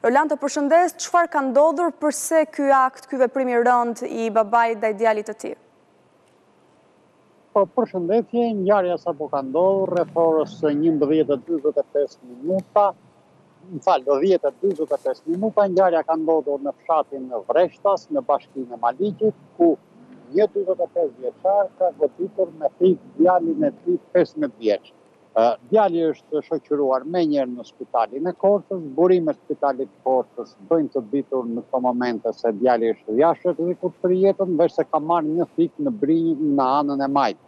Roland, të përshëndes, çfarë ka ndodhur, përse ky akt, ky veprim i rënd i babait ndaj djalit të tij? Po, përshëndetje, ngjarja sapo ka ndodhur rreth orës 11:45 minuta. Më falë, 10:45 minuta, ngjarja ka ndodhur në fshatin Vreshtas, në bashkinë e Maliqit, ku një 45 vjeçar ka goditur me thik djalin e tij 15 vjeç. Djali është shoqëruar menjëherë në spitalin e Korçës, burimet e spitalit të Korçës bëjnë të ditur në këto momente se djali është jashtë rrezikut për jetën, veç se ka marrë një thik në brinjë në anën e majtë.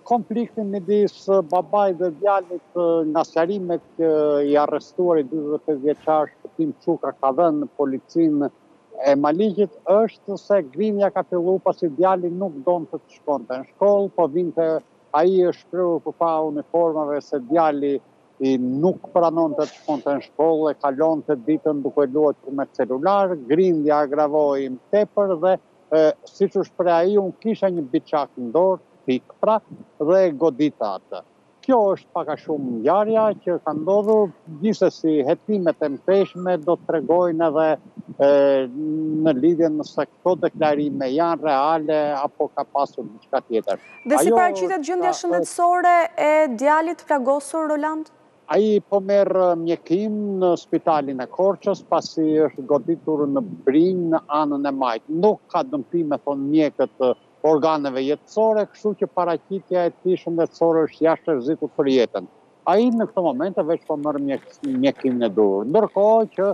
Konfliktin midis babait dhe djalit nga sqarimet që i arrestuari 45 vjeçar Shpëtim Çuka ka dhënë në policinë e Maliqit është se grindja ka filluar pasi djali nuk donte të shkonte në shkollë, po vinte ai është shprehur përpara uniformave se djali nuk pranonte të shkonte në shkollë, e kalonte ditën duke luajtur me celular, grindja agravoi më tepër dhe siç u shpreh ai, unë kisha një biçak në dorë, pra, dhe godita atë. Kjo është pak a shumë ngjarja që ka ndodhur, gjithsesi hetimet e mëtejshme do të tregojnë edhe në lidhje nëse këto deklarime janë reale apo ka pasur diçka tjetër. Dhe si paraqitet gjendja shëndetësore e djalit plagosur, Roland? Ai po merr mjekim në spitalin e Korçës pasi është goditur në brinjë në anën e majtë. Nuk ka dëmtime, thonë mjekët, organeve jetësore, kështu që paraqitja e tij shëndetësore është jashtë rrezikut për jetën. Ai në këtë moment veç po merr mjekimin e duhur. Ndërkohë që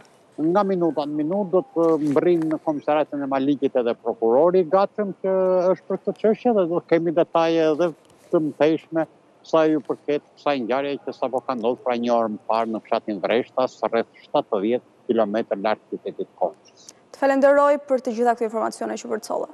nga minuta në minutë do të mbërrijnë në komisariatin e Maliqit edhe prokurori i gatshëm që është për këtë çështje dhe do të kemi detaje edhe të mëtejshme sa ju përket kësaj ngjarje që sapo ka ndodhur pra një orë më parë në fshatin Vreshtas, rreth 70 kilometër larg qytetit Korçës. Të falenderoj për të gjitha këto informacione që përcolla.